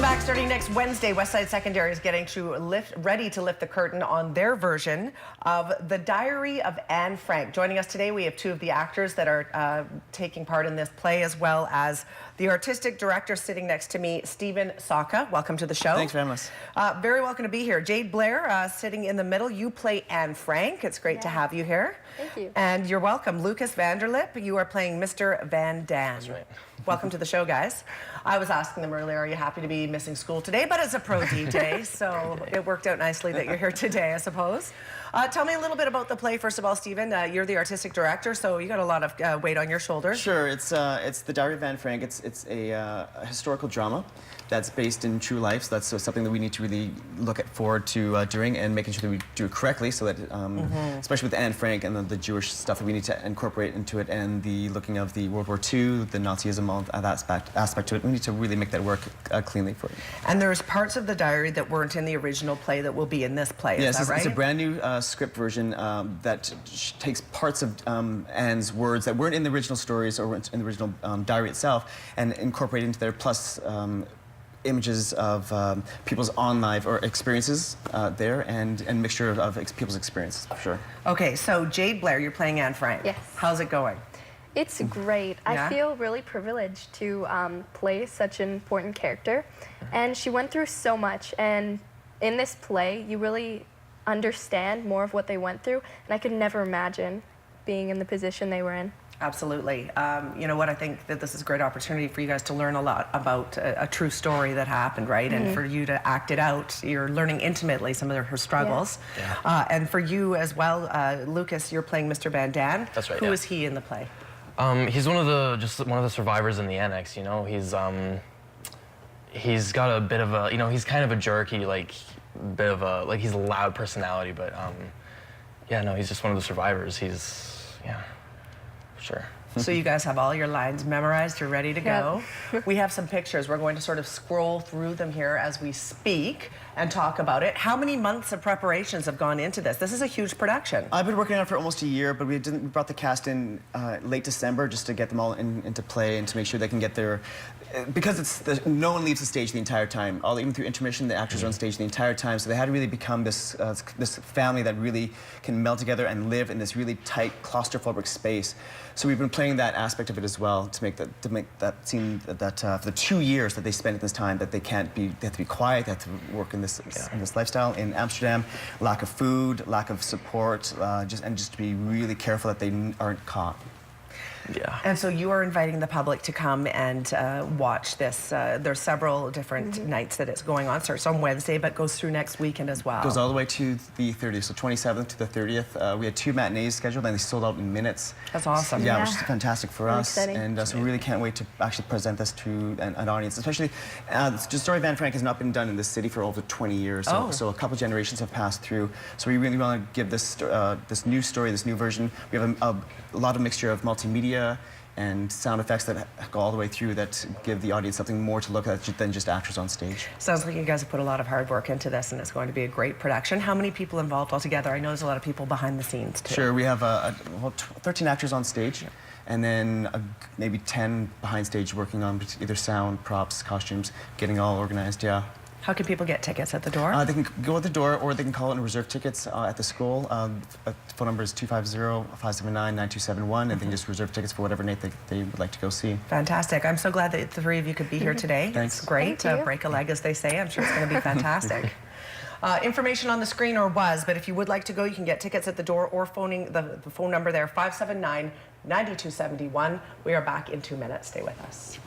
back. Starting next Wednesday, Westside Secondary is getting ready to lift the curtain on their version of The Diary of Anne Frank. Joining us today, we have two of the actors that are taking part in this play, as well as the artistic director sitting next to me, Stephen Saka. Welcome to the show. Thanks very much. Very welcome to be here. Jade Blair sitting in the middle. You play Anne Frank. It's great to have you here. Thank you. And you're welcome. Lucas Vanderlip, you are playing Mr. Van Dam. That's right. Welcome to the show, guys. I was asking them earlier, are you happy to be missing school today? But it's a pro D day, so it worked out nicely that you're here today, I suppose. Tell me a little bit about the play, first of all, Stephen. You're the artistic director, so you got a lot of weight on your shoulders. Sure, it's The Diary of Anne Frank. It's a historical drama that's based in true life, so that's something that we need to really look forward to doing and making sure that we do it correctly, so that, especially with Anne Frank and the Jewish stuff that we need to incorporate into it, and the looking of the World War II, the Nazism, all that aspect to it. We need to really make that work cleanly for it. And there's parts of the diary that weren't in the original play that will be in this play, yes, is that right? It's a brand new script version that takes parts of Anne's words that weren't in the original stories or weren't in the original diary itself and incorporate into there, plus images of people's on-live or experiences there, and mixture of people's experiences, for sure. Okay, so Jade Blair, you're playing Anne Frank. Yes. How's it going? It's great. Yeah? I feel really privileged to play such an important character. And she went through so much. And in this play, you really understand more of what they went through. And I could never imagine being in the position they were in. Absolutely. You know what, I think that this is a great opportunity for you guys to learn a lot about a true story that happened, right? And for you to act it out, you're learning intimately some of her struggles. Yeah. And for you as well, Lucas, you're playing Mr. Van Dam. That's right, Who yeah. is he in the play? He's one of the survivors in the annex. You know, he's got a bit of a, he's kind of a jerky, he's a loud personality, but yeah, no, he's just one of the survivors. Yeah, sure. So you guys have all your lines memorized, you're ready to go. We have some pictures. We're going to sort of scroll through them here as we speak and talk about it. How many months of preparations have gone into this? This is a huge production. I've been working on it for almost a year, but we brought the cast in late December just to get them all into play and to make sure they can get their, because no one leaves the stage the entire time. Even through intermission, the actors are on stage the entire time, so they had to really become this family that really can meld together and live in this really tight, claustrophobic space. So we've been playing that aspect of it as well to make that scene that for the 2 years that they spent at this time, that they have to be quiet, they have to work in this lifestyle in Amsterdam, lack of food, lack of support, just to be really careful that they aren't caught. Yeah. And so you are inviting the public to come and watch this. There's several different nights that it's going on. Starts on Wednesday, but goes through next weekend as well. Goes all the way to the 30th, so 27th to the 30th. We had 2 matinees scheduled, and they sold out in minutes. That's awesome. Yeah, which is fantastic for us. Exciting. And so we really can't wait to actually present this to an audience. Especially, the story of Anne Frank has not been done in this city for over 20 years. So a couple generations have passed through. So we really want to give this new story, this new version. We have a lot of mixture of multimedia and sound effects that go all the way through that give the audience something more to look at than just actors on stage. Sounds like you guys have put a lot of hard work into this, and it's going to be a great production. How many people involved altogether? I know there's a lot of people behind the scenes too. Sure, we have 13 actors on stage, and then maybe 10 behind stage working on either sound, props, costumes, getting all organized, yeah. How can people get tickets at the door? They can go at the door, or they can call in and reserve tickets at the school. The phone number is 250-579-9271, and they can just reserve tickets for whatever night they would like to go see. Fantastic. I'm so glad that the 3 of you could be here today. Thanks. It's great. Thank you. Break a leg, as they say. I'm sure it's going to be fantastic. Information on the screen but if you would like to go, you can get tickets at the door or phoning the phone number there, 579-9271. We are back in 2 minutes. Stay with us.